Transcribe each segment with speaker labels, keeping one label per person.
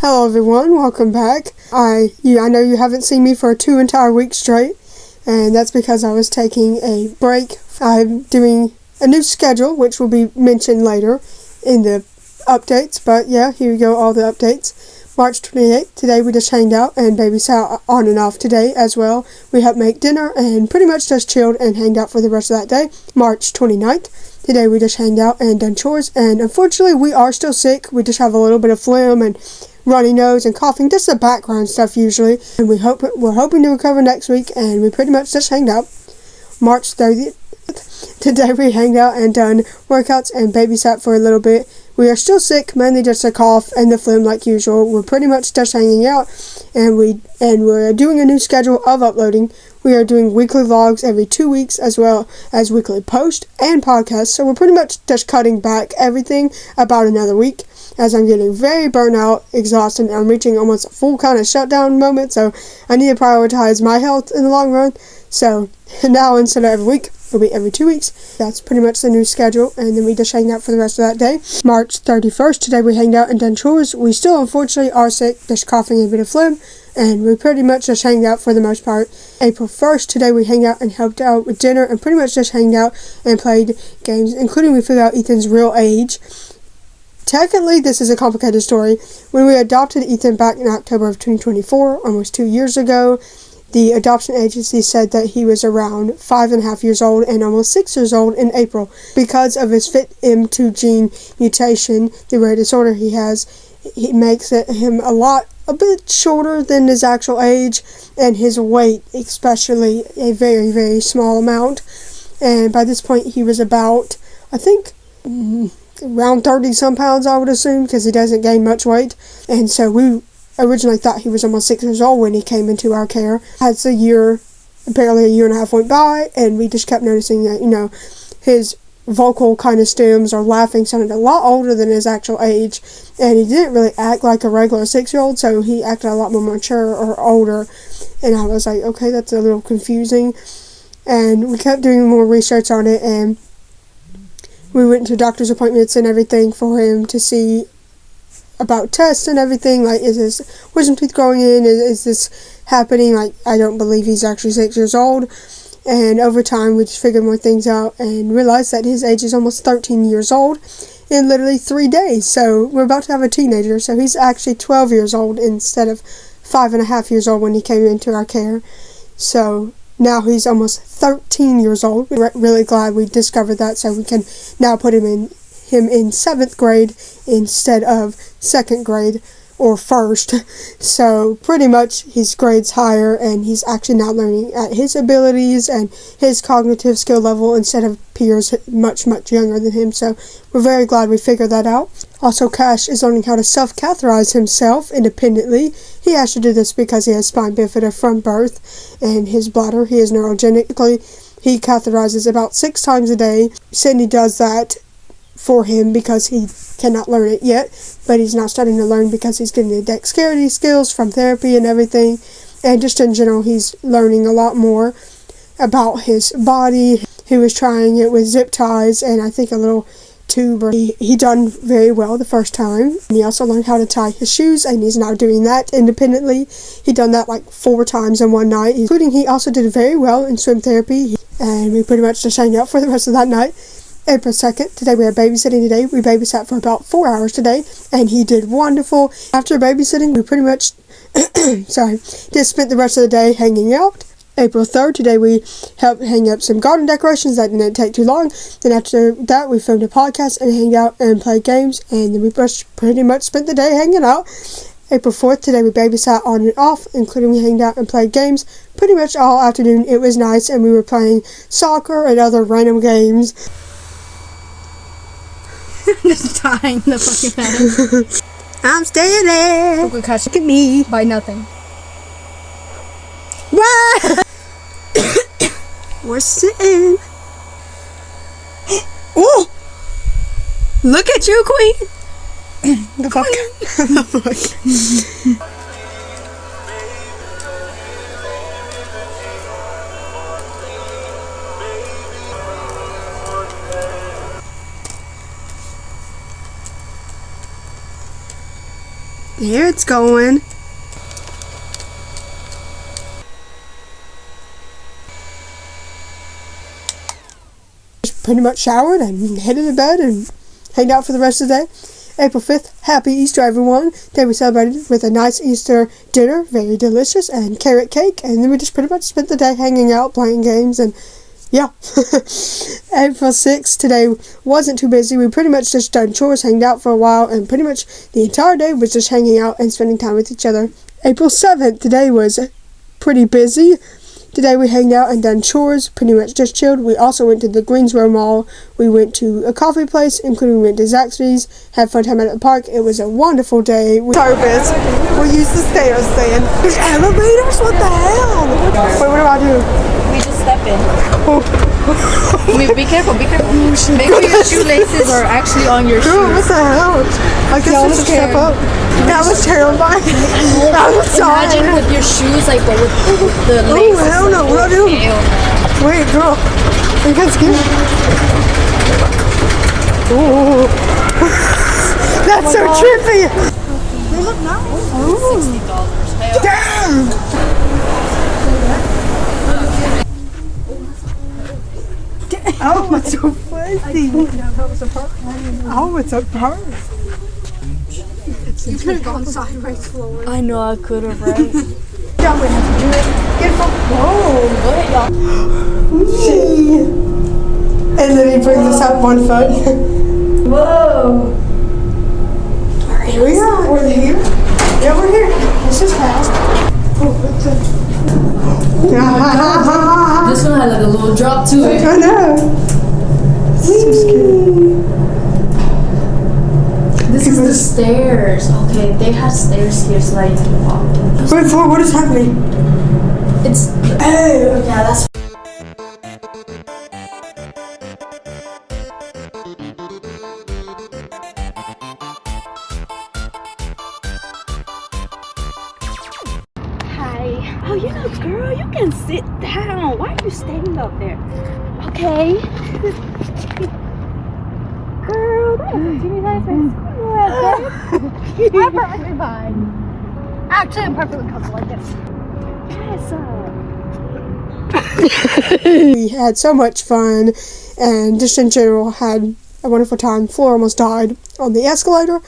Speaker 1: Hello everyone, welcome back. I know you haven't seen me for 2 entire weeks straight, and that's because I was taking a break. I'm doing a new schedule, which will be mentioned later in the updates, but yeah, here you go, all the updates. March 28th, today we just hanged out and babysat on and off today as well. We helped make dinner and pretty much just chilled and hanged out for the rest of that day. March 29th, today we just hanged out and done chores, and unfortunately we are still sick. We just have a little bit of phlegm and runny nose and coughing, just the background stuff usually, and we're hoping to recover next week, and we pretty much just hanged out. March 30th, today we hanged out and done workouts and babysat for a little bit. We are still sick, mainly just a cough and the phlegm like usual. We're pretty much just hanging out, and we're doing a new schedule of uploading. We are doing weekly vlogs every 2 weeks, as well as weekly posts and podcasts, so we're pretty much just cutting back everything about another week, as I'm getting very burnt out, exhausted, and I'm reaching almost a full kind of shutdown moment, so I need to prioritize my health in the long run. So now, instead of every week, it'll be every 2 weeks. That's pretty much the new schedule, and then we just hang out for the rest of that day. March 31st, today we hanged out and done chores. We still, unfortunately, are sick, just coughing and a bit of phlegm, and we pretty much just hanged out for the most part. April 1st, today we hanged out and helped out with dinner, and pretty much just hanged out and played games, including we figured out Ethan's real age. Technically, this is a complicated story. When we adopted Ethan back in October of 2024, almost 2 years ago, the adoption agency said that he was around 5.5 years old and almost 6 years old in April. Because of his phlegm gene mutation, the rare disorder he has, it makes him a bit shorter than his actual age, and his weight especially a very, very small amount. And by this point, he was about, I think, around 30-some pounds, I would assume, because he doesn't gain much weight. And so we originally thought he was almost 6 years old when he came into our care. As barely a year and a half went by, and we just kept noticing that, his vocal kind of stems or laughing sounded a lot older than his actual age, and he didn't really act like a regular 6-year-old, so he acted a lot more mature or older, and I was like, okay, that's a little confusing. And we kept doing more research on it, and we went to doctor's appointments and everything for him to see about tests and everything, like, is his wisdom teeth growing in, is this happening, like, I don't believe he's actually 6 years old. And over time, we just figured more things out and realized that his age is almost 13 years old in literally 3 days. So we're about to have a teenager. So he's actually 12 years old instead of 5.5 years old when he came into our care. So now he's almost 13 years old. We're really glad we discovered that, so we can now put him in 7th grade instead of 2nd grade or 1st. So pretty much his grade's higher, and he's actually now learning at his abilities and his cognitive skill level instead of peers much, much younger than him. So we're very glad we figured that out. Also, Cash is learning how to self-catheterize himself independently. He has to do this because he has spina bifida from birth, and his bladder, he is neurogenically, he catheterizes about 6 times a day. Sydney does that for him because he cannot learn it yet, but he's now starting to learn because he's getting the dexterity skills from therapy and everything, and just in general he's learning a lot more about his body. He was trying it with zip ties and I think a little tube. He done very well the first time, and he also learned how to tie his shoes, and he's now doing that independently. He done that like 4 times in one night, including he also did very well in swim therapy, and we pretty much just hang out for the rest of that night. April 2nd, today we are babysitting today. We babysat for about 4 hours today, and he did wonderful. After babysitting, we pretty much, just spent the rest of the day hanging out. April 3rd, today we helped hang up some garden decorations. That didn't take too long. Then after that, we filmed a podcast and hanged out and played games, and then we pretty much spent the day hanging out. April 4th, today we babysat on and off, including we hanged out and played games pretty much all afternoon. It was nice, and we were playing soccer and other random games.
Speaker 2: Just tying the fucking head.
Speaker 1: I'm steady.
Speaker 2: Look
Speaker 1: at me.
Speaker 2: By nothing.
Speaker 1: What? We're sitting. Oh! Look at you, queen. The fuck? The fuck? Here it's going. Just pretty much showered and headed to bed and hanged out for the rest of the day. April 5th, happy Easter everyone. Today we celebrated with a nice Easter dinner, very delicious, and carrot cake, and then we just pretty much spent the day hanging out, playing games, and yeah. April 6th, today wasn't too busy. We pretty much just done chores, hanged out for a while, and pretty much the entire day was just hanging out and spending time with each other. April 7th, today was pretty busy. Today we hanged out and done chores, pretty much just chilled. We also went to the Greensboro Mall. We went to a coffee place, including we went to Zaxby's, had fun time at the park. It was a wonderful day. Service. We used the stairs then. There's elevators? What the hell? Wait, what do I do?
Speaker 2: We just step in.
Speaker 1: Oh.
Speaker 2: Be careful, be careful. Make sure your shoelaces are actually on your shoes.
Speaker 1: Girl, what the hell? I guess I should step up. That was terrifying. I was sorry.
Speaker 2: Imagine with your shoes, like, but with the laces.
Speaker 1: Oh, hell no. What do I do? Wait, girl. I got scared. Oh. That's so trippy.
Speaker 2: They look nice. $60.
Speaker 1: Damn. Oh, it's so fuzzy. Oh, it's a purse.
Speaker 2: You could have gone sideways forward. I know, I could have, right?
Speaker 1: Yeah, we have to do it. Get from. Whoa. Gee. And then he brings us up 1 foot. Whoa. Here we are. We're here. Yeah, we're here. This is fast. Oh, what's that?
Speaker 2: This one had like a little drop to it.
Speaker 1: I know. It's so scary.
Speaker 2: This is the stairs. Okay, they have stairs here so that you can walk.
Speaker 1: Wait, for what is happening?
Speaker 2: It's.
Speaker 1: Oh,
Speaker 2: yeah, that's.
Speaker 3: Oh, you know, girl, you can sit down. Why are you standing up there? Okay. Girl, that was a teeny tiny face. I'm perfectly fine. Actually, I'm perfectly comfortable like this. Yes,
Speaker 1: we had so much fun and just in general had a wonderful time. Flora almost died on the escalator.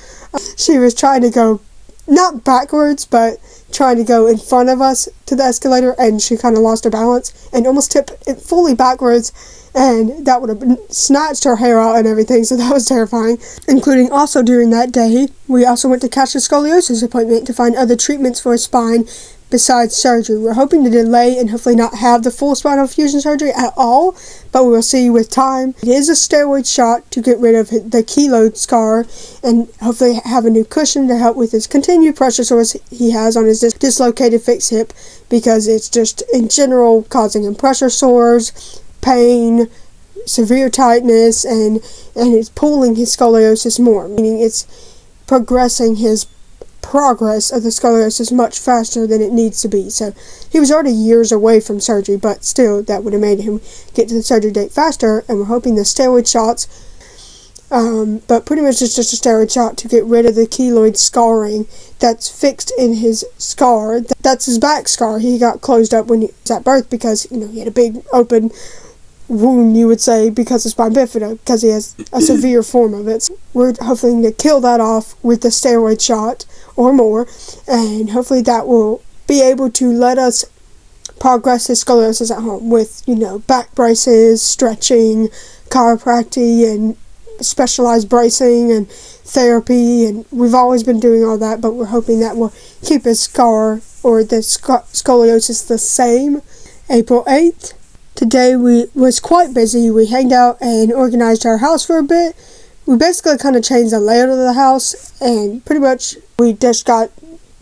Speaker 1: She was trying to go not backwards, but trying to go in front of us to the escalator, and she kind of lost her balance and almost tipped it fully backwards, and that would have snatched her hair out and everything, so that was terrifying. Including also during that day, we also went to catch a scoliosis appointment to find other treatments for his spine besides surgery. We're hoping to delay and hopefully not have the full spinal fusion surgery at all, but we will see with time. It is a steroid shot to get rid of the keloid scar and hopefully have a new cushion to help with his continued pressure sores he has on his dislocated fixed hip, because it's just in general causing him pressure sores, pain, severe tightness, and it's pulling his scoliosis more, meaning it's progressing his progress of the scoliosis much faster than it needs to be. So he was already years away from surgery, but still that would have made him get to the surgery date faster, and we're hoping the steroid shots, but pretty much it's just a steroid shot to get rid of the keloid scarring that's fixed in his scar. That's his back scar. He got closed up when he was at birth because, you know, he had a big open wound, you would say, because of spina bifida, because he has a severe form of it. So we're hoping to kill that off with the steroid shot or more, and hopefully that will be able to let us progress his scoliosis at home with, you know, back braces, stretching, chiropractic, and specialized bracing and therapy, and we've always been doing all that, but we're hoping that will keep his scar or the scoliosis the same. April 8th. Today we was quite busy. We hanged out and organized our house for a bit. We basically kind of changed the layout of the house, and pretty much we just got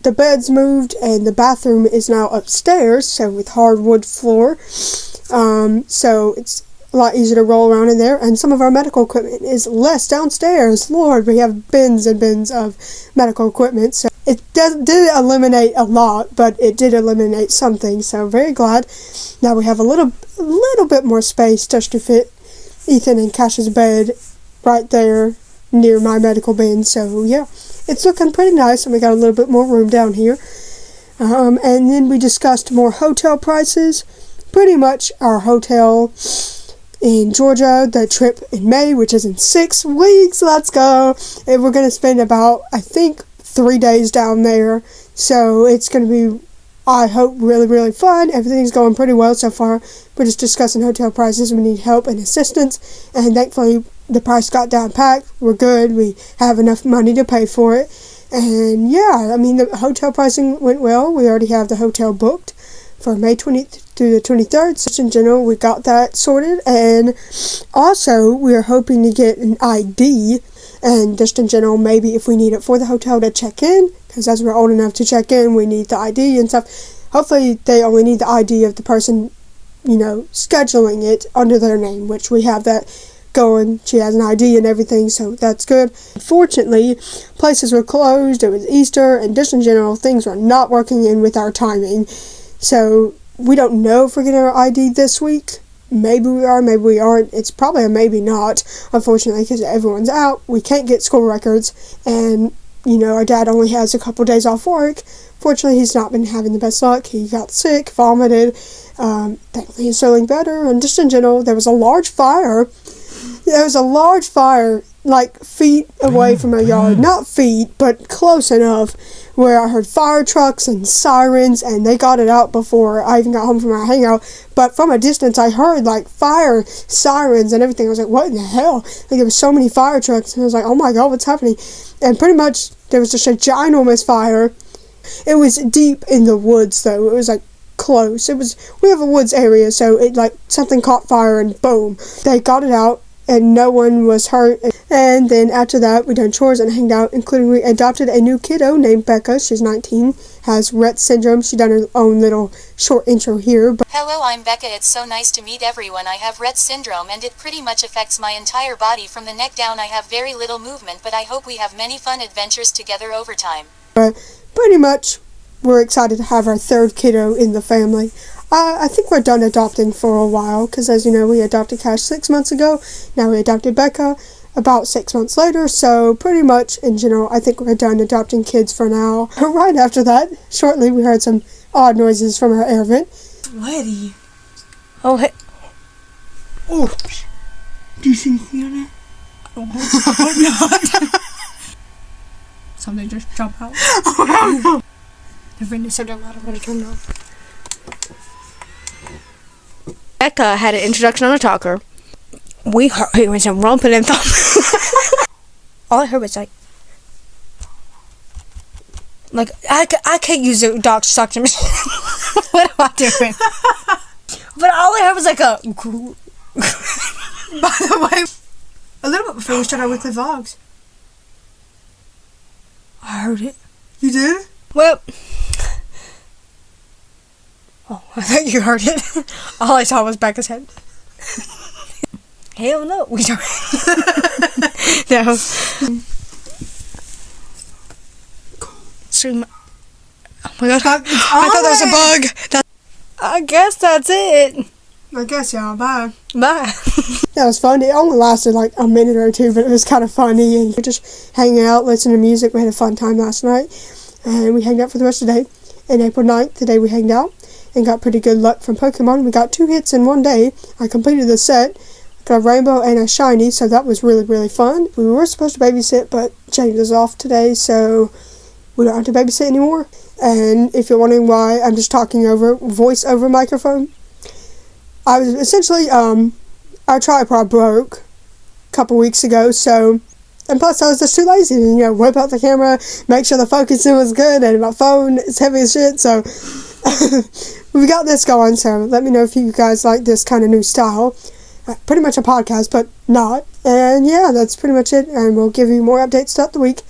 Speaker 1: the beds moved, and the bathroom is now upstairs, so with hardwood floor. So it's a lot easier to roll around in there, and some of our medical equipment is less downstairs. Lord, we have bins and bins of medical equipment, so it didn't eliminate a lot, but it did eliminate something, so very glad. Now we have a little bit more space just to fit Ethan and Cash's bed right there near my medical bin, so yeah. it's looking pretty nice, and we got a little bit more room down here. And then we discussed more hotel prices. Pretty much our hotel in Georgia, the trip in May, which is in 6 weeks, let's go. And we're going to spend about, I think, 3 days down there. So it's going to be, I hope, really, really fun. Everything's going pretty well so far. We're just discussing hotel prices. We need help and assistance. And thankfully, the price got down packed. We're good. We have enough money to pay for it. And yeah, I mean, the hotel pricing went well. We already have the hotel booked for May 20th through the 23rd. So in general, we got that sorted. And also, we are hoping to get an ID. And just in general, maybe if we need it for the hotel to check in, because as we're old enough to check in, we need the ID and stuff. Hopefully, they only need the ID of the person, scheduling it under their name, which we have that going. She has an ID and everything, so that's good. Unfortunately, places were closed. It was Easter, and just in general, things were not working in with our timing. So we don't know if we're getting our ID this week. Maybe we are, maybe we aren't. It's probably a maybe not, unfortunately, because everyone's out. We can't get school records, and, our dad only has a couple days off work. Fortunately, he's not been having the best luck. He got sick, vomited. Thankfully, he's feeling better, and just in general, there was a large fire. Like feet away from our yard. Not feet, but close enough where I heard fire trucks and sirens, and they got it out before I even got home from our hangout. But from a distance, I heard like fire sirens and everything. I was like, what in the hell? Like, there was so many fire trucks, and I was like, oh my god, what's happening? And pretty much there was just a ginormous fire. It was deep in the woods, though. It was like close. We have a woods area, so it like something caught fire and boom, they got it out. And no one was hurt. And then after that, we done chores and hanged out, including we adopted a new kiddo named Becca. She's 19, has Rett syndrome. She done her own little short intro here. But
Speaker 4: hello, I'm Becca. It's so nice to meet everyone. I have Rett syndrome, and it pretty much affects my entire body from the neck down. I have very little movement, but I hope we have many fun adventures together over time.
Speaker 1: Pretty much, we're excited to have our third kiddo in the family. I think we're done adopting for a while, because as you know, we adopted Cash 6 months ago. Now we adopted Becca about 6 months later, so pretty much in general, I think we're done adopting kids for now. Right after that, shortly, we heard some odd noises from our air vent.
Speaker 3: Sweaty.
Speaker 1: Oh, hey. Oh. Do you see anything on it?
Speaker 3: Oh, not. Something just jumped out. Oh, the vent is so damn loud, I'm going to turn it off.
Speaker 2: Becca had an introduction on a talker. We heard some rumping and thumping. All I heard was like I can't use a dog suction machine. What am I doing? But all I heard was like a.
Speaker 1: By the way, a little bit before we started with the vlogs,
Speaker 2: I heard it.
Speaker 1: You did?
Speaker 2: Well. Oh, I thought you heard it. All I saw was Becca's head. Hell no, we don't. No. Stream. Oh my god. I thought that was a bug. I guess that's it.
Speaker 1: I guess, y'all. Bye.
Speaker 2: Bye.
Speaker 1: That was fun. It only lasted like a minute or two, but it was kind of funny. And we just hanging out, listening to music. We had a fun time last night. And we hanged out for the rest of the day. And April 9th, the day we hanged out, and got pretty good luck from Pokemon. We got 2 hits in one day. I completed the set. Got a rainbow and a shiny, so that was really, really fun. We were supposed to babysit, but James is off today, so we don't have to babysit anymore. And if you're wondering why I'm just talking over voice over microphone, I was essentially, our tripod broke a couple weeks ago, so, and plus I was just too lazy to, whip out the camera, make sure the focusing was good, and my phone is heavy as shit, so we got this going, so let me know if you guys like this kind of new style. Pretty much a podcast, but not. And yeah, that's pretty much it, and we'll give you more updates throughout the week.